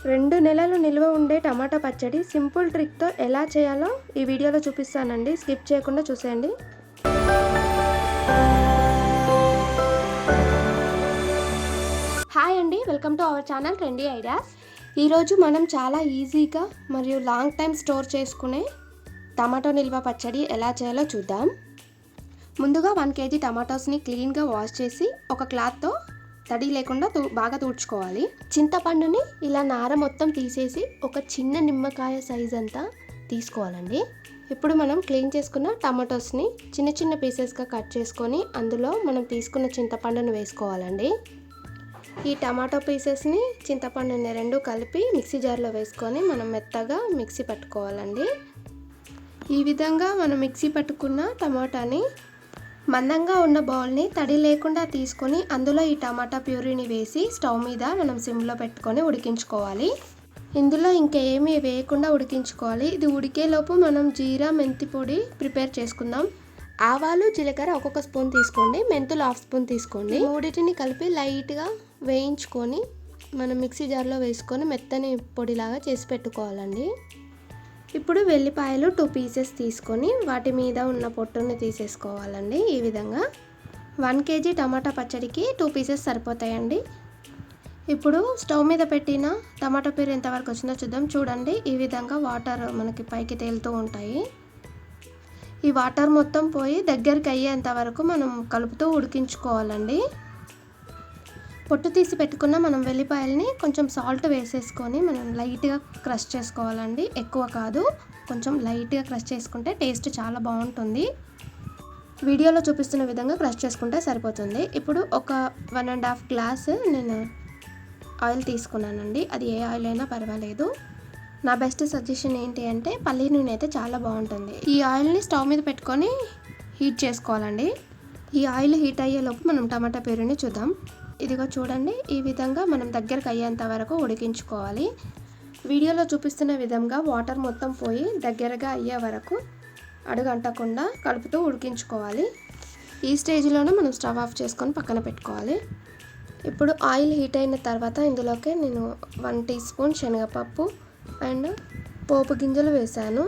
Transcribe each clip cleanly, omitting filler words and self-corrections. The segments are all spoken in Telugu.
2 నెలలు నిల్వ ఉండే టమాటా పచ్చడి సింపుల్ ట్రిక్తో ఎలా చేయాలో ఈ వీడియోలో చూపిస్తానండి. స్కిప్ చేయకుండా చూసేయండి. హాయ్ అండి, welcome to our channel trendy ideas. ఈరోజు మనం చాలా ఈజీగా మరియు లాంగ్ టైం స్టోర్ చేసుకునే టమాటో నిల్వ పచ్చడి ఎలా చేయాలో చూద్దాం. ముందుగా 1 kg టమాటోస్ని క్లీన్గా వాష్ చేసి ఒక క్లాత్తో తడి లేకుండా బాగా తుడుచుకోవాలి. చింతపండుని ఇలా నార మొత్తం తీసేసి ఒక చిన్న నిమ్మకాయ సైజ్ అంతా తీసుకోవాలండి. ఇప్పుడు మనం క్లీన్ చేసుకున్న టమాటోస్ని చిన్న చిన్న పీసెస్గా కట్ చేసుకొని అందులో మనం తీసుకున్న చింతపండుని వేసుకోవాలండి. ఈ టమాటో పీసెస్ని చింతపండుని రెండు కలిపి మిక్సీ జార్లో వేసుకొని మనం మెత్తగా మిక్సీ పట్టుకోవాలండి. ఈ విధంగా మనం మిక్సీ పట్టుకున్న టమాటాని మందంగా ఉన్న బౌల్ని తడి లేకుండా తీసుకొని అందులో ఈ టమాటా ప్యూరీని వేసి స్టవ్ మీద మనం సిమ్లో పెట్టుకొని ఉడికించుకోవాలి. ఇందులో ఇంకేమీ వేయకుండా ఉడికించుకోవాలి. ఇది ఉడికేలోపు మనం జీరా మెంతి పొడి ప్రిపేర్ చేసుకుందాం. ఆవాలు జీలకర్ర ఒక్కొక్క స్పూన్ తీసుకోండి, మెంతులు 1/2 స్పూన్ తీసుకోండి. మూడింటిని కలిపి లైట్గా వేయించుకొని మనం మిక్సీ జార్లో వేసుకొని మెత్తని పొడిలాగా చేసి పెట్టుకోవాలండి. ఇప్పుడు వెల్లిపాయలు 2 పీసెస్ తీసుకొని వాటి మీద ఉన్న పొట్టుని తీసేసుకోవాలండి. ఈ విధంగా 1 kg టమాటా పచ్చడికి 2 పీసెస్ సరిపోతాయండి. ఇప్పుడు స్టవ్ మీద పెట్టిన టమాటా ప్యూరీ ఎంతవరకు వచ్చిందో చూద్దాం. చూడండి, ఈ విధంగా వాటర్ మనకి పైకి తేలుతూ ఉంటాయి. ఈ వాటర్ మొత్తం పోయి దగ్గరికి అయ్యేంత వరకు మనం కలుపుతూ ఉడికించుకోవాలండి. పొట్టు తీసి పెట్టుకున్న మనం వెల్లిపాయలని కొంచెం సాల్ట్ వేసేసుకొని మనం లైట్గా క్రష్ చేసుకోవాలండి. ఎక్కువ కాదు, కొంచెం లైట్గా క్రష్ చేసుకుంటే టేస్ట్ చాలా బాగుంటుంది. వీడియోలో చూపిస్తున్న విధంగా క్రష్ చేసుకుంటే సరిపోతుంది. ఇప్పుడు ఒక 1.5 గ్లాస్ నేను ఆయిల్ తీసుకున్నానండి. అది ఏ ఆయిల్ అయినా పర్వాలేదు. నా బెస్ట్ సజెషన్ ఏంటి అంటే పల్లి నూనె అయితే చాలా బాగుంటుంది. ఈ ఆయిల్ని స్టవ్ మీద పెట్టుకొని హీట్ చేసుకోవాలండి. ఈ ఆయిల్ హీట్ అయ్యేలోపు మనం టమాటా ప్యూరీని చూద్దాం. ఇదిగో చూడండి, ఈ విధంగా మనం దగ్గరకు అయ్యేంత వరకు ఉడికించుకోవాలి. వీడియోలో చూపిస్తున్న విధంగా వాటర్ మొత్తం పోయి దగ్గరగా అయ్యే వరకు అడుగంటకుండా కలుపుతూ ఉడికించుకోవాలి. ఈ స్టేజ్లోనే మనం స్టవ్ ఆఫ్ చేసుకొని పక్కన పెట్టుకోవాలి. ఇప్పుడు ఆయిల్ హీట్ అయిన తర్వాత ఇందులోకి నేను 1 టీ స్పూన్ శనగపప్పు అండ్ పోపు గింజలు వేసాను.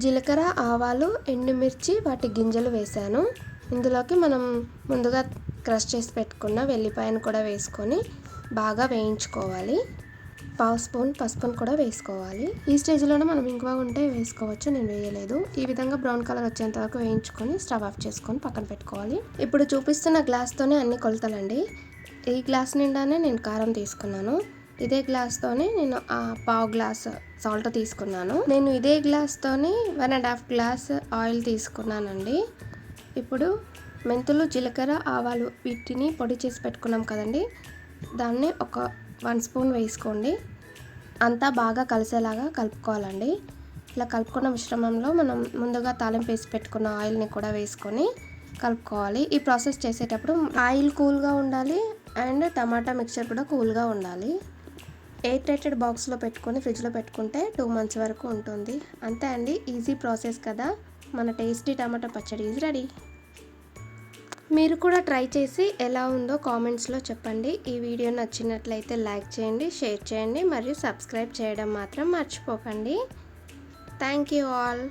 జీలకర్ర, ఆవాలు, ఎండుమిర్చి వాటి గింజలు వేసాను. ఇందులోకి మనం ముందుగా క్రష్ చేసి పెట్టుకున్న వెల్లిపాయను కూడా వేసుకొని బాగా వేయించుకోవాలి. 1/2 స్పూన్ పసుపును కూడా వేసుకోవాలి. ఈ స్టేజ్లోనే మనం ఇంగువ ఉంటే వేసుకోవచ్చు, నేను వేయలేదు. ఈ విధంగా బ్రౌన్ కలర్ వచ్చేంత వరకు వేయించుకొని స్టవ్ ఆఫ్ చేసుకొని పక్కన పెట్టుకోవాలి. ఇప్పుడు చూపిస్తున్న గ్లాస్తోనే అన్ని కొలతలండి. ఈ గ్లాస్ నిండానే నేను కారం తీసుకున్నాను. ఇదే గ్లాస్తోనే నేను 1/2 గ్లాస్ సాల్ట్ తీసుకున్నాను. నేను ఇదే గ్లాస్తోని 1.5 గ్లాస్ ఆయిల్ తీసుకున్నానండి. ఇప్పుడు మెంతులు, జీలకర్ర, ఆవాలు వీటిని పొడి చేసి పెట్టుకున్నాం కదండి, దాన్ని ఒక 1 స్పూన్ వేసుకోండి. అంతా బాగా కలిసేలాగా కలుపుకోవాలండి. ఇలా కలుపుకున్న మిశ్రమంలో మనం ముందుగా తాలింపు వేసి పెట్టుకున్న ఆయిల్ని కూడా వేసుకొని కలుపుకోవాలి. ఈ ప్రాసెస్ చేసేటప్పుడు ఆయిల్ కూల్గా ఉండాలి అండ్ టమాటా మిక్చర్ కూడా కూల్గా ఉండాలి. ఎయిర్ టైటెడ్ బాక్స్లో పెట్టుకొని ఫ్రిడ్జ్లో పెట్టుకుంటే 2 months వరకు ఉంటుంది. అంతే అండి, ఈజీ ప్రాసెస్ కదా. మన టేస్టీ టమాటా పచ్చడి ఈజ్ రెడీ. మీరు కూడా ట్రై చేసి ఎలా ఉందో కామెంట్స్లో చెప్పండి. ఈ వీడియో నచ్చినట్లయితే లైక్ చేయండి, షేర్ చేయండి మరియు సబ్స్క్రైబ్ చేయడం మాత్రం మర్చిపోకండి. Thank you all.